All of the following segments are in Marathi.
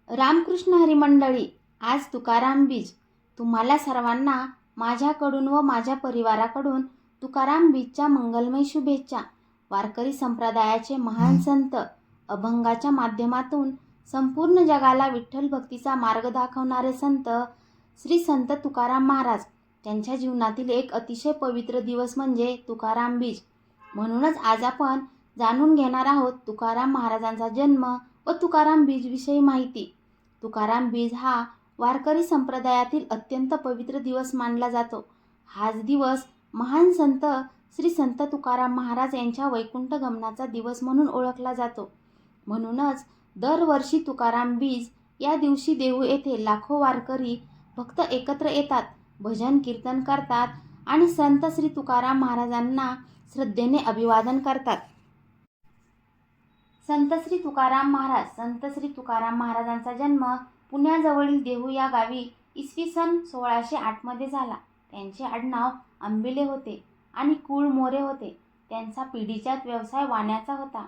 रामकृष्ण हरी मंडळी, आज तुकाराम बीज. तुम्हाला सर्वांना माझ्याकडून व माझ्या परिवाराकडून तुकाराम बीजच्या मंगलमय शुभेच्छा. वारकरी संप्रदायाचे महान संत अभंगाच्या माध्यमातून संपूर्ण जगाला विठ्ठल भक्तीचा मार्ग दाखवणारे संत श्री संत तुकाराम महाराज, त्यांच्या जीवनातील एक अतिशय पवित्र दिवस म्हणजे तुकाराम बीज. म्हणूनच आज आपण जाणून घेणार आहोत तुकाराम महाराजांचा जन्म व तुकाराम बीज विषयी माहिती. तुकाराम बीज हा वारकरी संप्रदायातील अत्यंत पवित्र दिवस मानला जातो. हाच दिवस महान संत श्री संत तुकाराम महाराज यांच्या वैकुंठ गमनाचा दिवस म्हणून ओळखला जातो. म्हणूनच दरवर्षी तुकाराम बीज या दिवशी देहू येथे लाखो वारकरी भक्त एकत्र येतात, भजन कीर्तन करतात आणि संत श्री तुकाराम महाराजांना श्रद्धेने अभिवादन करतात. संत श्री तुकाराम महाराजांचा जन्म पुण्याजवळील देहू या गावी इसवी सन 1608 मध्ये झाला. त्यांचे आडनाव आंबिले होते आणि कुळ मोरे होते. त्यांचा पिढीजात व्यवसाय वाण्याचा होता.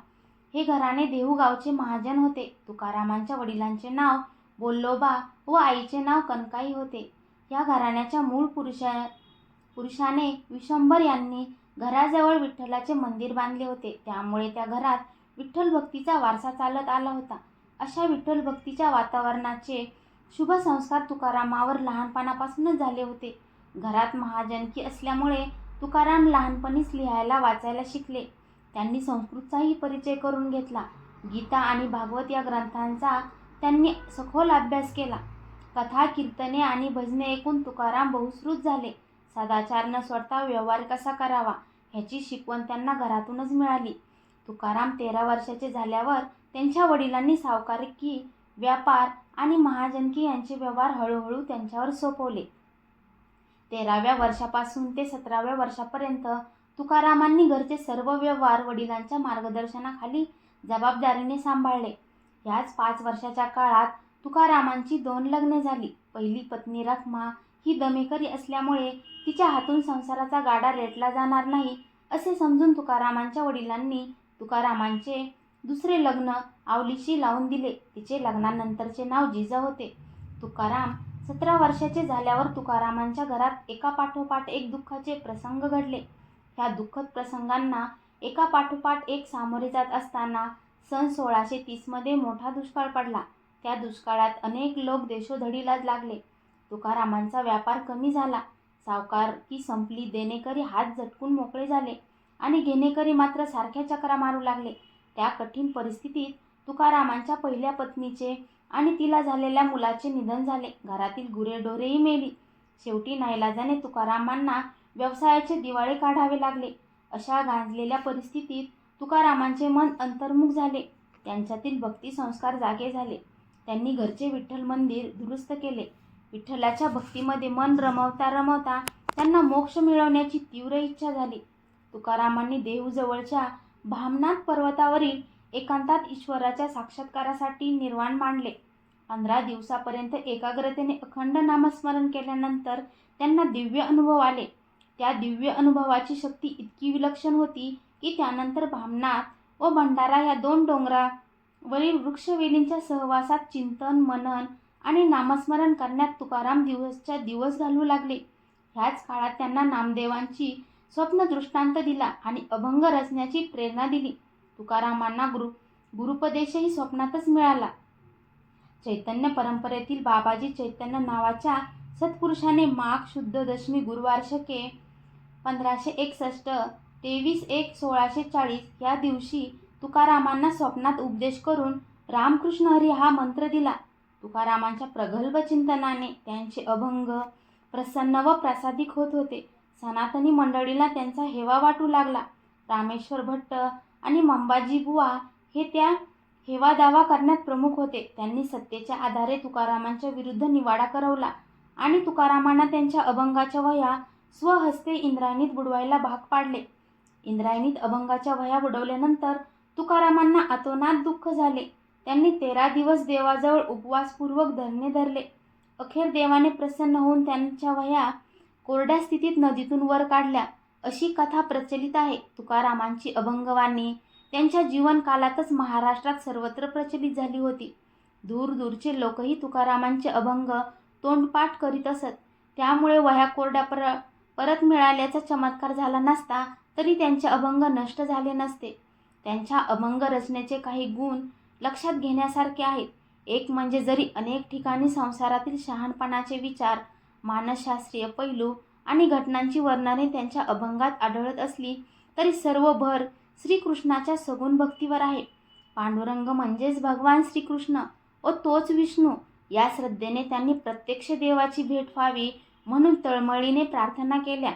हे घराणे देहू गावचे महाजन होते. तुकारामांच्या वडिलांचे नाव बोल्लोबा व आईचे नाव कनकाई होते. या घराण्याच्या मूळ पुरुषाने विश्वंभर यांनी घराजवळ विठ्ठलाचे मंदिर बांधले होते. त्यामुळे त्या घरात विठ्ठल भक्तीचा वारसा चालत आला होता. अशा विठ्ठल भक्तीच्या वातावरणाचे शुभ संस्कार तुकारामावर लहानपणापासूनच झाले होते. घरात महाजनकी असल्यामुळे तुकाराम लहानपणीच लिहायला वाचायला शिकले. त्यांनी संस्कृतचाही परिचय करून घेतला. गीता आणि भागवत या ग्रंथांचा त्यांनी सखोल अभ्यास केला. कथा, कीर्तने आणि भजने ऐकून तुकाराम बहुश्रुत झाले. सदाचार न सोडता व्यवहार कसा करावा ह्याची शिकवण त्यांना घरातूनच मिळाली. तुकाराम 13 वर्षाचे झाल्यावर त्यांच्या वडिलांनी सावकारकी, व्यापार आणि महाजनकी यांचे व्यवहार हळूहळू त्यांच्यावर सोपवले. 13व्या वर्षापासून ते 17व्या वर्षापर्यंत तुकारामांनी घरचे सर्व व्यवहार वडिलांच्या मार्गदर्शनाखाली जबाबदारीने सांभाळले. याच 5 वर्षाच्या काळात तुकारामांची 2 लग्ने झाली. पहिली पत्नी रखमा ही दमेकरी असल्यामुळे तिच्या हातून संसाराचा गाडा रेटला जाणार नाही असे समजून तुकारामांच्या वडिलांनी तुकारामांचे दुसरे लग्न आवलीशी लावून दिले. तिचे लग्नानंतरचे नाव जिजा होते. तुकाराम 17 वर्षाचे झाल्यावर तुकारामांच्या घरात एकापाठोपाठ एक दुःखाचे प्रसंग घडले. ह्या दुःखद प्रसंगांना एकापाठोपाठ एक सामोरे जात असताना सन 1630 मध्ये मोठा दुष्काळ पडला. त्या दुष्काळात अनेक लोक देशोधडीला लागले. तुकारामांचा व्यापार कमी झाला. सावकारकी संपली. देणेकरी हात झटकून मोकळे झाले आणि घेणेकरी मात्र सारख्या चक्रा मारू लागले. त्या कठीण परिस्थितीत तुकारामांच्या पहिल्या पत्नीचे आणि तिला झालेल्या मुलाचे निधन झाले. घरातील गुरेढोरेही मेली. शेवटी नाईलाजाने तुकारामांना व्यवसायाचे दिवाळे काढावे लागले. अशा गांजलेल्या परिस्थितीत तुकारामांचे मन अंतर्मुख झाले. त्यांच्यातील भक्ती संस्कार जागे झाले. त्यांनी घरचे विठ्ठल मंदिर दुरुस्त केले. विठ्ठलाच्या भक्तीमध्ये मन रमवता रमवता त्यांना मोक्ष मिळवण्याची तीव्र इच्छा झाली. तुकारामांनी देहूजवळच्या भामनाथ पर्वतावरील एकांतात ईश्वराच्या साक्षात्कारासाठी निर्वाण मांडले. 15 दिवसापर्यंत एकाग्रतेने अखंड नामस्मरण केल्यानंतर त्यांना दिव्य अनुभव आले. त्या दिव्य अनुभवाची शक्ती इतकी विलक्षण होती की त्यानंतर भामनाथ व भंडारा या 2 डोंगरावरील वृक्षवेलींच्या सहवासात चिंतन, मनन आणि नामस्मरण करण्यात तुकाराम दिवसच्या दिवस घालवू लागले. ह्याच काळात त्यांना नामदेवांची स्वप्न दृष्टांत दिला आणि अभंग रचण्याची प्रेरणा दिली. तुकारामांना गुरुपदेशही स्वप्नातच मिळाला. चैतन्य परंपरेतील बाबाजी चैतन्य नावाच्या सत्पुरुषाने माघ शुद्ध दशमी गुरुवार शके 1561 23/1/1640 या दिवशी तुकारामांना स्वप्नात उपदेश करून रामकृष्ण हरी हा मंत्र दिला. तुकारामांच्या प्रगल्भ चिंतनाने त्यांचे अभंग प्रसन्न व प्रासादिक होत होते. सनातनी मंडळीला त्यांचा हेवा वाटू लागला. रामेश्वर भट्ट आणि मंबाजी बुवा हे त्या हेवा दावा करण्यात प्रमुख होते. त्यांनी सत्तेच्या आधारे तुकारामांच्या विरुद्ध निवाडा करवला आणि तुकारामांना त्यांच्या अभंगाच्या वह्या स्वहस्ते इंद्रायणीत बुडवायला भाग पाडले. इंद्रायणीत अभंगाच्या वह्या बुडवल्यानंतर तुकारामांना अतोनात दुःख झाले. त्यांनी 13 दिवस देवाजवळ उपवासपूर्वक धरणे धरले. अखेर देवाने प्रसन्न होऊन त्यांच्या वह्या कोरड्या स्थितीत नदीतून वर काढल्या अशी कथा प्रचलित आहे. तुकारामांची अभंगवाणी त्यांच्या जीवनकालातच महाराष्ट्रात सर्वत्र प्रचलित झाली होती. दूरदूरचे लोकही तुकारामांचे अभंग तोंडपाठ करीत असत. त्यामुळे वह्या कोरड्या परत मिळाल्याचा चमत्कार झाला नसता तरी त्यांचे अभंग नष्ट झाले नसते. त्यांच्या अभंग रचनेचे काही गुण लक्षात घेण्यासारखे आहेत. एक म्हणजे जरी अनेक ठिकाणी संसारातील शहाणपणाचे विचार, मानसशास्त्रीय पैलू आणि घटनांची वर्णने त्यांच्या अभंगात आढळत असली तरी सर्व भर श्रीकृष्णाच्या सगुण भक्तीवर आहे. पांडुरंग म्हणजेच भगवान श्रीकृष्ण व तोच विष्णू या श्रद्धेने त्यांनी प्रत्यक्ष देवाची भेट व्हावी म्हणून तळमळीने प्रार्थना केल्या.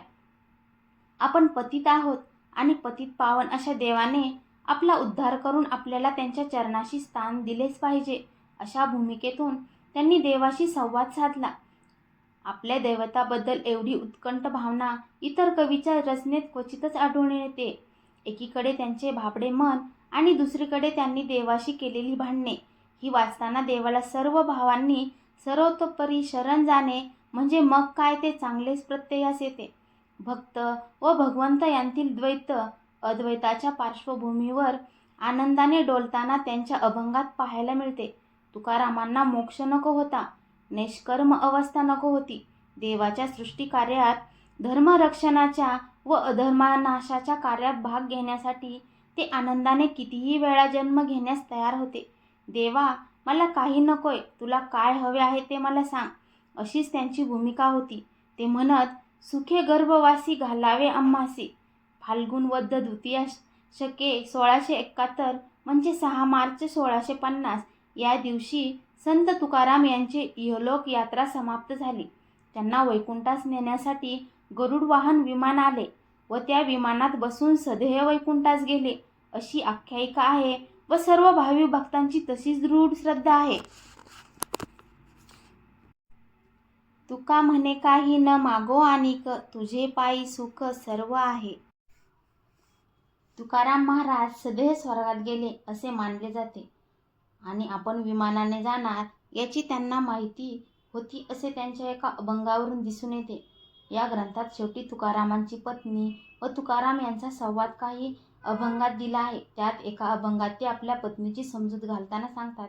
आपण पतित आहोत आणि पतित पावन अशा देवाने आपला उद्धार करून आपल्याला त्यांच्या चरणाशी स्थान दिलेच पाहिजे अशा भूमिकेतून त्यांनी देवाशी संवाद साधला. आपल्या दैवताबद्दल एवढी उत्कंठ भावना इतर कवीच्या रचनेत क्वचितच आढळून येते. एकीकडे त्यांचे भाबडे मन आणि दुसरीकडे त्यांनी देवाशी केलेली भांडणे ही वाचताना देवाला सर्व भावांनी सर्वतोपरी शरण जाणे म्हणजे मग काय ते चांगलेच प्रत्ययास येते. भक्त व भगवंत यांतील द्वैत अद्वैताच्या पार्श्वभूमीवर आनंदाने डोलताना त्यांच्या अभंगात पाहायला मिळते. तुकारामांना मोक्ष नको होता, निष्कर्म अवस्था नको होती. देवाच्या सृष्टिकार्यात धर्मरक्षणाच्या व अधर्मनाशाच्या कार्यात भाग घेण्यासाठी ते आनंदाने कितीही वेळा जन्म घेण्यास तयार होते. देवा, मला काही नकोय, तुला काय हवे आहे ते मला सांग, अशीच त्यांची भूमिका होती. ते म्हणत, सुखे गर्भवासी घालावे आम्हासी. फाल्गुन वद्ध द्वितीया शके 1671 म्हणजे 6 मार्च 1650 या दिवशी संत तुकाराम यांची इहलोक यात्रा समाप्त झाली. त्यांना वैकुंठास नेण्यासाठी गरुड वाहन विमान आले व त्या विमानात बसून सदेह वैकुंठास गेले अशी आख्यायिका आहे व सर्व भावी भक्तांची तशीच दृढ श्रद्धा आहे. तुका म्हणे काही न मागो आणिक, तुझे पायी सुख सर्व आहे. तुकाराम महाराज सदैव स्वर्गात गेले असे मानले जाते आणि आपण विमानाने जाणार याची त्यांना माहिती होती असे त्यांच्या एका अभंगावरून दिसून येते. या ग्रंथात शेवटी तुकारामांची पत्नी व तुकाराम यांचा संवाद काही अभंगात दिला आहे. त्यात एका अभंगात ते आपल्या पत्नीची समजूत घालताना सांगतात,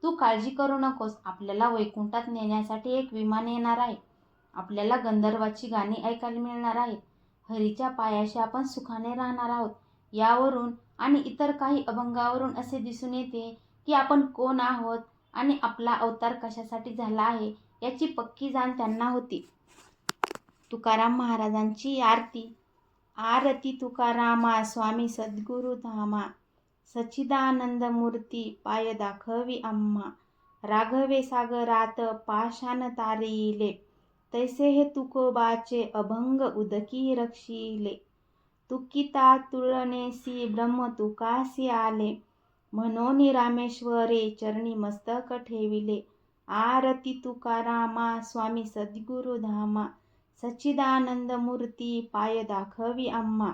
तू काळजी करू नकोस, आपल्याला वैकुंठात नेण्यासाठी एक विमान येणार आहे. आपल्याला गंधर्वाची गाणी ऐकायला मिळणार आहेत. हरीच्या पायाशी आपण सुखाने राहणार आहोत. यावरून आणि इतर काही अभंगावरून असे दिसून येते की आपण कोण आहोत आणि आपला अवतार कशासाठी झाला आहे याची पक्की जाण त्यांना होती. तुकाराम महाराजांची आरती. आरती तुकारामा स्वामी सद्गुरु धामा, सच्चिदानंद मूर्ती पाय दाखवी आम्हा. राघवे सागरात पाषाण तारिले, तैसे हे तुकोबाचे अभंग उदकी रक्षिले. तुकिता तुळणेसी ब्रह्म तुकासी आले, म्हणून रामेश्वरे चरणी मस्तक ठेविले. आरती तुकारामा स्वामी सद्गुरु धामा, सच्चिदानंद मूर्ती पाय दाखवी आम्हा.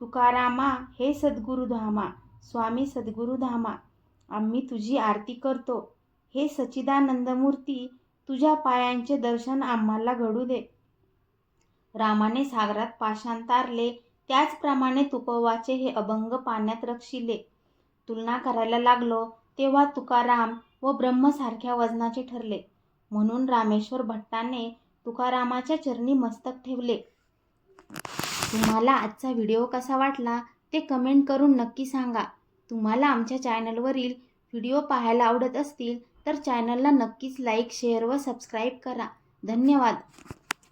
तुकारामा हे सद्गुरु धामा, स्वामी सद्गुरु धामा, आम्ही तुझी आरती करतो. हे सच्चिदानंद मूर्ती, तुझ्या पायांचे दर्शन आम्हाला घडू दे. रामाने सागरात पाषाण तारले त्याचप्रमाणे तुकोबाचे हे अभंग पाण्यात रक्षिले. तुलना करायला लागलो तेव्हा तुकाराम व ब्रह्म सारख्या वजनाचे ठरले. म्हणून रामेश्वर भट्टाने तुकारामाच्या चरणी मस्तक ठेवले. तुम्हाला आजचा व्हिडिओ कसा वाटला ते कमेंट करून नक्की सांगा. तुम्हाला आमच्या चॅनलवरील व्हिडिओ पाहायला आवडत असतील तर चॅनलला नक्कीच लाईक, शेअर व सबस्क्राईब करा. धन्यवाद.